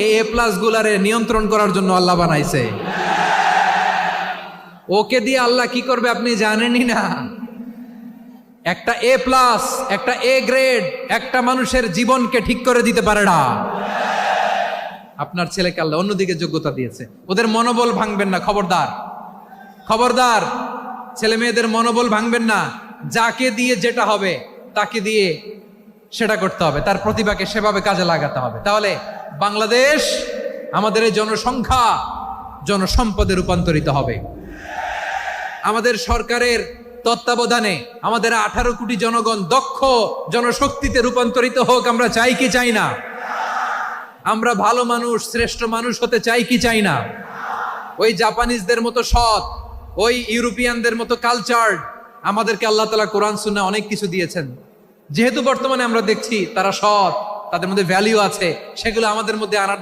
এই এ প্লাস গুলারে নিয়ন্ত্রণ করার জন্য আল্লাহ বানাইছে। ওকে দিয়ে আল্লাহ কি করবে আপনি জানেনই না। একটা এ প্লাস, একটা এ গ্রেড একটা মানুষের জীবনকে ঠিক করে দিতে পারে না। আপনার ছেলেকে আল্লাহ অন্যদিকে যোগ্যতা দিয়েছে, ওদের মনোবল ভাঙবেন না। খবরদার, খবরদার, ছেলে মেয়েদের মনোবল ভাঙবেন না। যাকে দিয়ে যেটা হবে তাকে দিয়ে সেটা করতে হবে, তার প্রতিভাকে সেভাবে কাজে লাগাতে হবে। তাহলে বাংলাদেশ আমাদের এই জনসংখ্যা জনসম্পদে রূপান্তরিত হবে। আমাদের সরকারের তত্ত্বাবধানে আমাদের 18 কোটি জনগণ দক্ষ জনশক্তিতে রূপান্তরিত হোক, আমরা চাই কি চাই না? আমরা ভালো মানুষ, শ্রেষ্ঠ মানুষ হতে চাই কি চাই না? ওই জাপানিজদের মতো সৎ, ওই ইউরোপিয়ানদের মতো কালচার্ড আমাদেরকে আল্লাহ তাআলা কোরআন সুন্নাহ অনেক কিছু দিয়েছেন। যেহেতু বর্তমানে আমরা দেখছি তারা সৎ, তাদের মধ্যে ভ্যালু আছে, সেগুলো আমাদের মধ্যে আনার